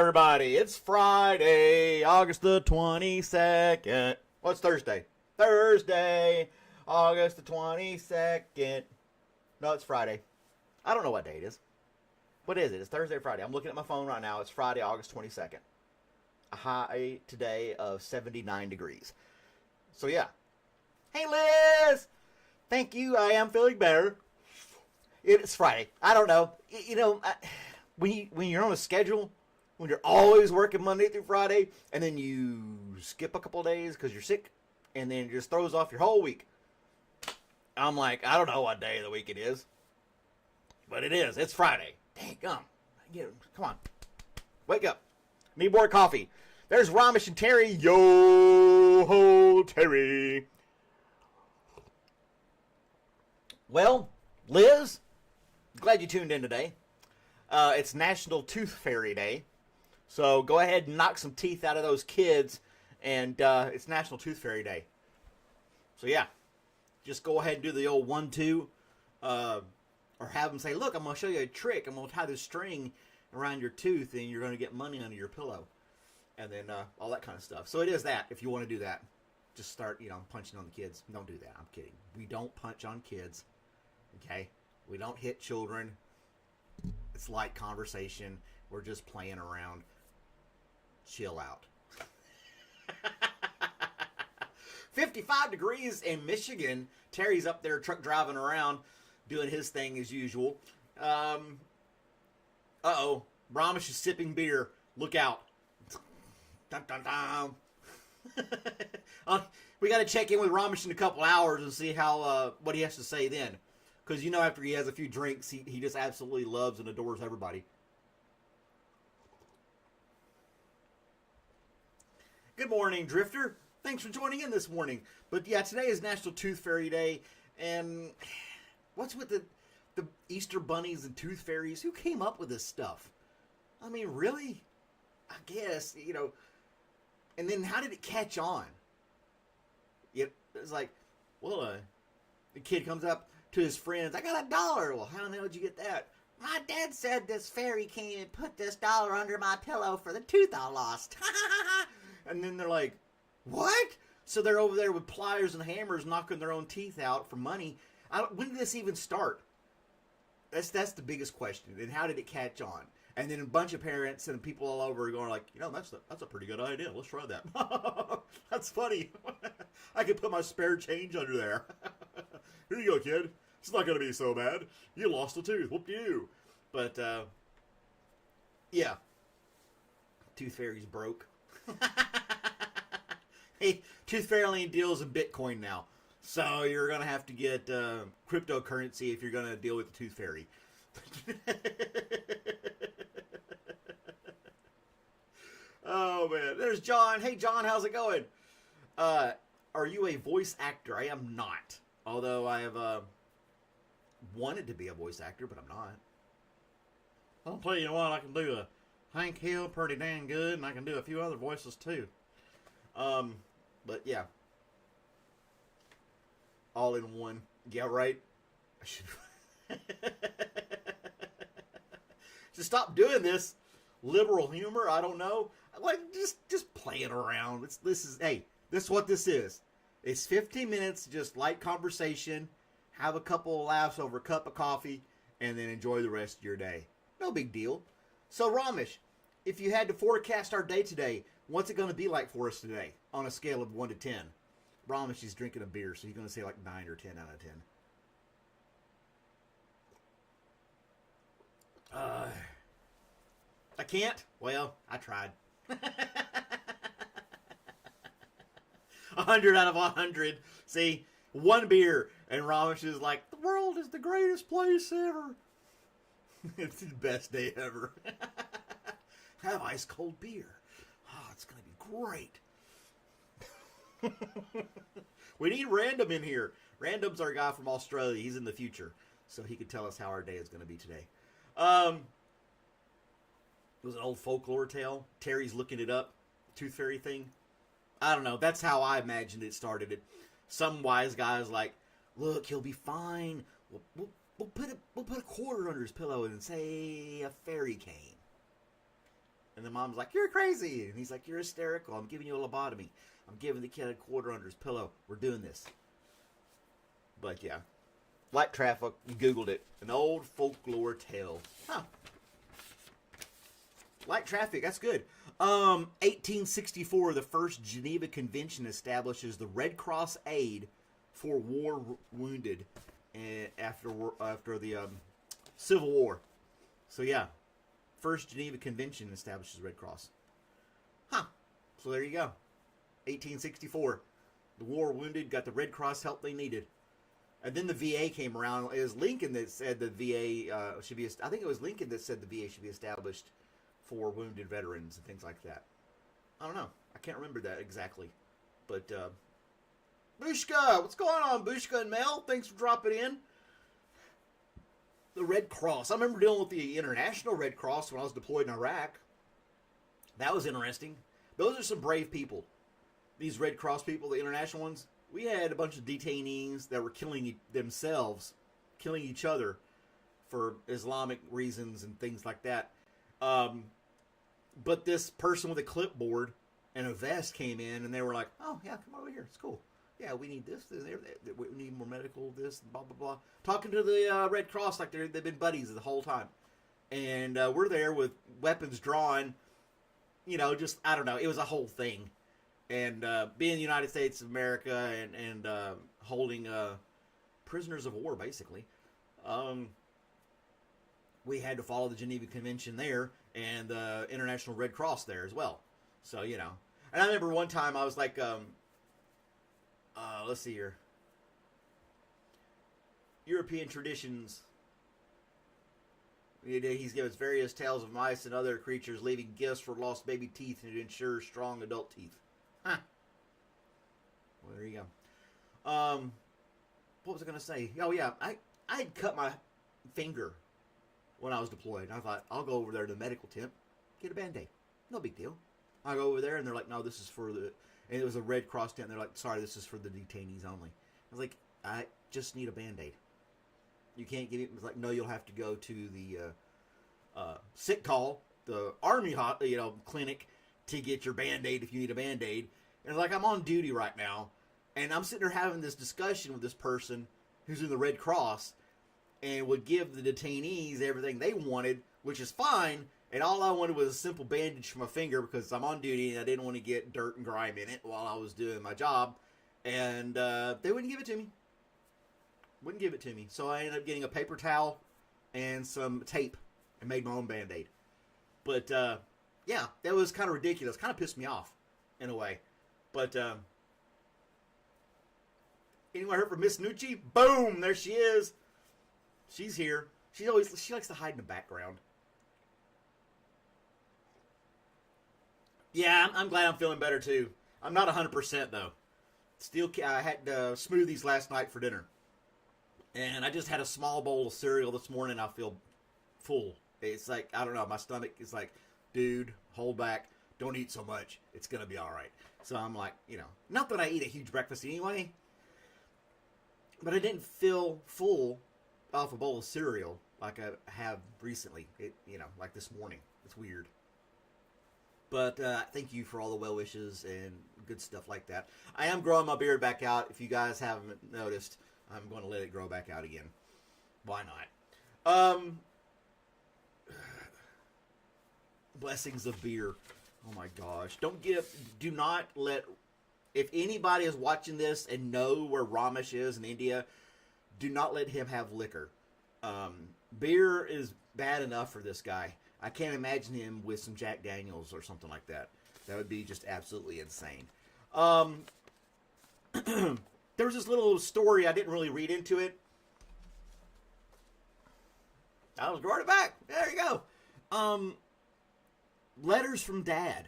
everybody? It's Friday, August the 22nd. What's Thursday? Thursday, August the 22nd. No, it's Friday. I don't know what day it is. What is it? It's Thursday or Friday. I'm looking at my phone right now. It's Friday, August 22nd. A high today of 79 degrees. So, yeah. Hey, Liz! Thank you. I am feeling better. It's Friday. I don't know. When you're on a schedule, when you're always working Monday through Friday, and then you skip a couple of days because you're sick, and then it just throws off your whole week. I'm like, I don't know what day of the week it is, but it is. It's Friday. Dang gum. Come on. Wake up. Need more coffee. There's Ramesh and Terry. Yo ho, Terry. Well, Liz, glad you tuned in today. It's National Tooth Fairy Day. So go ahead and knock some teeth out of those kids. And it's National Tooth Fairy Day. So yeah, just go ahead and do the old 1-2. Or have them say, look, I'm going to show you a trick. I'm going to tie this string around your tooth and you're going to get money under your pillow. And then all that kind of stuff. So it is that, if you want to do that. Just start, punching on the kids. Don't do that. I'm kidding. We don't punch on kids. Okay? We don't hit children. It's light conversation. We're just playing around. Chill out. 55 degrees in Michigan. Terry's up there truck driving around doing his thing as usual. Uh-oh. Ramesh is sipping beer. Look out. Dun, dun, dun. We got to check in with Ramesh in a couple hours and see how what he has to say then. Because, after he has a few drinks, he just absolutely loves and adores everybody. Good morning, Drifter. Thanks for joining in this morning. But, yeah, today is National Tooth Fairy Day. And what's with the Easter bunnies and tooth fairies? Who came up with this stuff? I mean, really? I guess, And then how did it catch on? It's like, well, the kid comes up to his friends. I got $1. Well, how the hell did you get that? My dad said this fairy came and put this $1 under my pillow for the tooth I lost. And then they're like, what? So they're over there with pliers and hammers knocking their own teeth out for money. When did this even start? That's the biggest question. And how did it catch on? And then a bunch of parents and people all over are going like, that's a pretty good idea. Let's try that. That's funny. I could put my spare change under there. Here you go, kid. It's not going to be so bad. You lost a tooth. Whoop-de-doo. But, yeah. Tooth Fairy's broke. Hey, Tooth Fairy only deals in Bitcoin now. So you're going to have to get cryptocurrency if you're going to deal with the Tooth Fairy. Oh, man. There's John. Hey, John, how's it going? Are you a voice actor? I am not. Although I have wanted to be a voice actor, but I'm not. I'll tell you what, I can do a Hank Hill pretty dang good, and I can do a few other voices, too. But, yeah. All in one. Yeah, right? I should... Just stop doing this liberal humor. I don't know. Like, just playing around. This is what this is. It's 15 minutes, just light conversation, have a couple of laughs over a cup of coffee, and then enjoy the rest of your day. No big deal. So, Ramesh, if you had to forecast our day today, what's it going to be like for us today on a scale of 1 to 10? Ramesh is drinking a beer, so he's going to say like 9 or 10 out of 10. I can't? Well, I tried. 100 out of 100. See, one beer, and Ramesh is like, the world is the greatest place ever. It's the best day ever. Have ice cold beer. Oh, it's going to be great. We need Random in here. Random's our guy from Australia. He's in the future, so he could tell us how our day is going to be today. It was an old folklore tale. Terry's looking it up. Tooth Fairy thing. I don't know. That's how I imagined it started. Some wise guy's like, look, he'll be fine. We'll put a quarter under his pillow and say a fairy came. And the mom's like, "You're crazy." And he's like, "You're hysterical. I'm giving you a lobotomy. I'm giving the kid a quarter under his pillow. We're doing this." But yeah, light traffic. You Googled it. An old folklore tale. Huh. Light traffic. That's good. 1864, the first Geneva Convention establishes the Red Cross aid for war wounded after the Civil War. So yeah, first Geneva Convention establishes Red Cross. Huh. So there you go. 1864. The war wounded got the Red Cross help they needed. And then the VA came around. It was Lincoln that said the VA should be... I think it was Lincoln that said the VA should be established for wounded veterans and things like that. I don't know. I can't remember that exactly. But, Bushka! What's going on, Bushka and Mel? Thanks for dropping in. The Red Cross. I remember dealing with the International Red Cross when I was deployed in Iraq. That was interesting. Those are some brave people. These Red Cross people, the international ones. We had a bunch of detainees that were killing themselves, killing each other for Islamic reasons and things like that. But this person with a clipboard and a vest came in, and they were like, "Oh, yeah, come over here. It's cool. Yeah, we need this. We need more medical, this, blah, blah, blah." Talking to the Red Cross like they've been buddies the whole time. And we're there with weapons drawn. You know, just, I don't know. It was a whole thing. And being the United States of America and holding prisoners of war, basically, we had to follow the Geneva Convention there and the International Red Cross there as well. So, you know. And I remember one time I was like, let's see here. European traditions. He's given us various tales of mice and other creatures leaving gifts for lost baby teeth and to ensure strong adult teeth. Huh. Well, there you go. What was I going to say? Oh, yeah. I had cut my finger when I was deployed. And I thought, I'll go over there to the medical tent, get a Band-Aid. No big deal. I go over there, and they're like, "No, this is for the..." And it was a Red Cross tent. And they're like, "Sorry, this is for the detainees only." I was like, "I just need a Band-Aid. You can't get it." It was like, "No, you'll have to go to the sick call, the Army clinic, to get your Band-Aid if you need a Band-Aid." And like, I'm on duty right now, and I'm sitting there having this discussion with this person who's in the Red Cross and would give the detainees everything they wanted, which is fine. And all I wanted was a simple bandage for my finger because I'm on duty and I didn't want to get dirt and grime in it while I was doing my job. And they wouldn't give it to me. Wouldn't give it to me. So I ended up getting a paper towel and some tape and made my own Band-Aid. But, yeah, that was kind of ridiculous. Kind of pissed me off in a way. But, anyone heard from Miss Nucci? Boom! There she is. She's here. She likes to hide in the background. Yeah, I'm glad I'm feeling better too. I'm not 100% though. Still, I had smoothies last night for dinner, and I just had a small bowl of cereal this morning. I feel full. It's like, I don't know, my stomach is like, "Dude, hold back. Don't eat so much. It's gonna be all right." So I'm like, not that I eat a huge breakfast anyway, but I didn't feel full off a bowl of cereal like I have recently. Like this morning. It's weird. But thank you for all the well wishes and good stuff like that. I am growing my beard back out. If you guys haven't noticed, I'm going to let it grow back out again. Why not? Blessings of beer. Oh my gosh. Do not let, if anybody is watching this and know where Ramesh is in India, do not let him have liquor. Beer is bad enough for this guy. I can't imagine him with some Jack Daniels or something like that. That would be just absolutely insane. There was this little story. I didn't really read into it. I was drawing it back. There you go. Letters from Dad.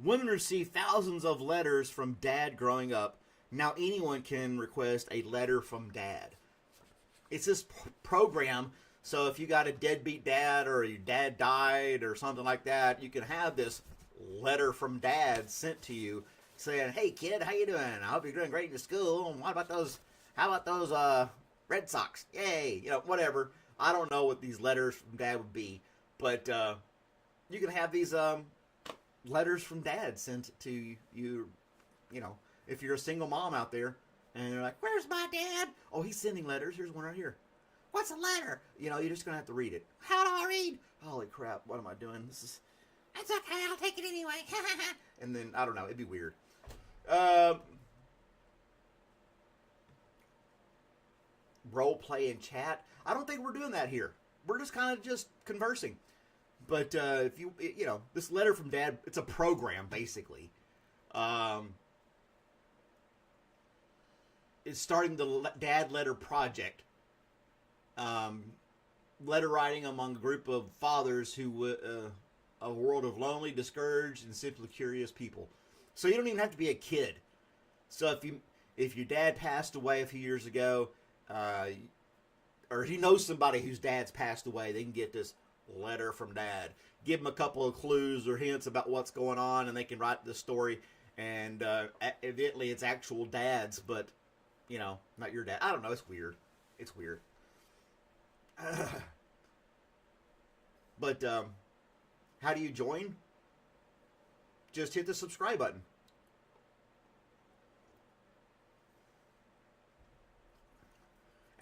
Women receive thousands of letters from Dad growing up. Now anyone can request a letter from Dad. It's this program. So if you got a deadbeat dad or your dad died or something like that, you can have this letter from Dad sent to you saying, "Hey kid, how you doing? I hope you're doing great in school. And how about those Red Sox? Yay!" Whatever. I don't know what these letters from Dad would be, but you can have these letters from dad sent to you. You know, if you're a single mom out there, and you're like, "Where's my dad?" Oh, he's sending letters. Here's one right here. What's a letter? You know, you're just gonna have to read it. How do I read? Holy crap! What am I doing? This is. That's okay. I'll take it anyway. And then I don't know. It'd be weird. Role play and chat. I don't think we're doing that here. We're just kind of just conversing. But if you know, this letter from dad, it's a program basically. It's starting the Dad Letter Project. Letter writing among a group of fathers who a world of lonely, discouraged, and simply curious people. So you don't even have to be a kid. So if your dad passed away a few years ago, or if you know somebody whose dad's passed away, they can get this letter from dad. Give them a couple of clues or hints about what's going on, and they can write the story. And evidently, it's actual dad's, but you know, not your dad. I don't know. It's weird. It's weird. But how do you join? Just hit the subscribe button.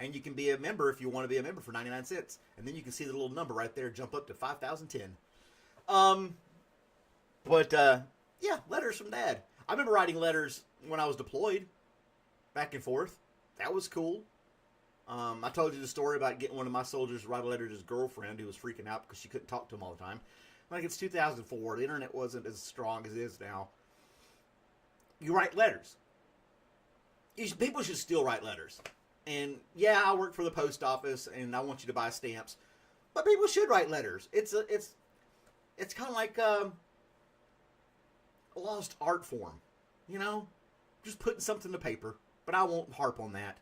And you can be a member if you want to be a member for 99 cents. And then you can see the little number right there jump up to 5,010. Yeah, letters from dad. I remember writing letters when I was deployed. Back and forth. That was cool. I told you the story about getting one of my soldiers to write a letter to his girlfriend who was freaking out because she couldn't talk to him all the time. Like, it's 2004. The internet wasn't as strong as it is now. You write letters. People should still write letters. And, yeah, I work for the post office, and I want you to buy stamps. But people should write letters. It's kind of like a lost art form. You know? Just putting something to paper. But I won't harp on that.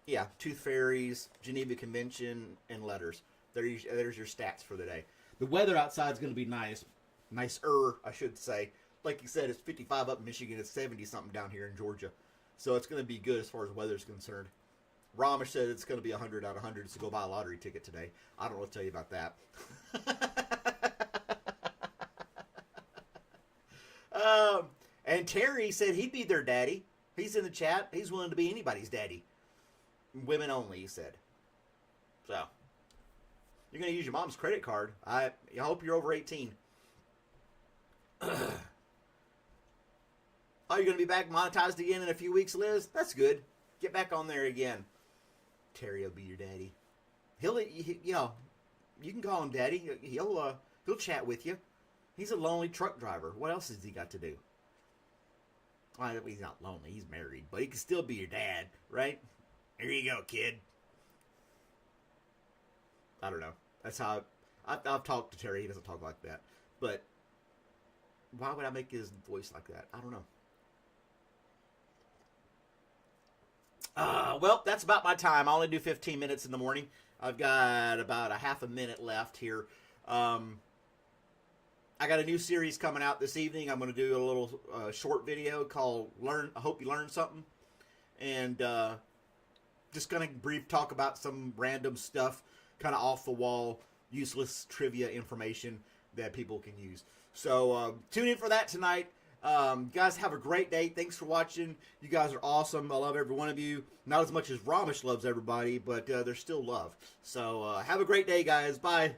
Yeah, tooth fairies, Geneva Convention, and letters. There's your stats for the day. The weather outside is going to be nice. Nicer, I should say. Like you said, it's 55 up in Michigan. It's 70-something down here in Georgia. So it's going to be good as far as weather is concerned. Ramesh said it's going to be 100 out of 100, so go buy a lottery ticket today. I don't know what to tell you about that. And Terry said he'd be their daddy. He's in the chat. He's willing to be anybody's daddy. Women only, he said. So, you're going to use your mom's credit card. I hope you're over 18. Oh, you're going to be back monetized again in a few weeks, Liz? That's good. Get back on there again. Terry will be your daddy. He'll, you know, you can call him daddy. He'll chat with you. He's a lonely truck driver. What else has he got to do? Well, he's not lonely. He's married. But he can still be your dad, right? Here you go, kid. I don't know. That's how I've talked to Terry. He doesn't talk like that. But why would I make his voice like that? I don't know. Well, that's about my time. I only do 15 minutes in the morning. I've got about a half a minute left here. I got a new series coming out this evening. I'm going to do a little short video called I Hope You Learned Something. And just going to brief talk about some random stuff, kind of off the wall, useless trivia information that people can use. So tune in for that tonight. Guys, have a great day. Thanks for watching. You guys are awesome. I love every one of you. Not as much as Ramesh loves everybody, but there's still love. So have a great day, guys. Bye.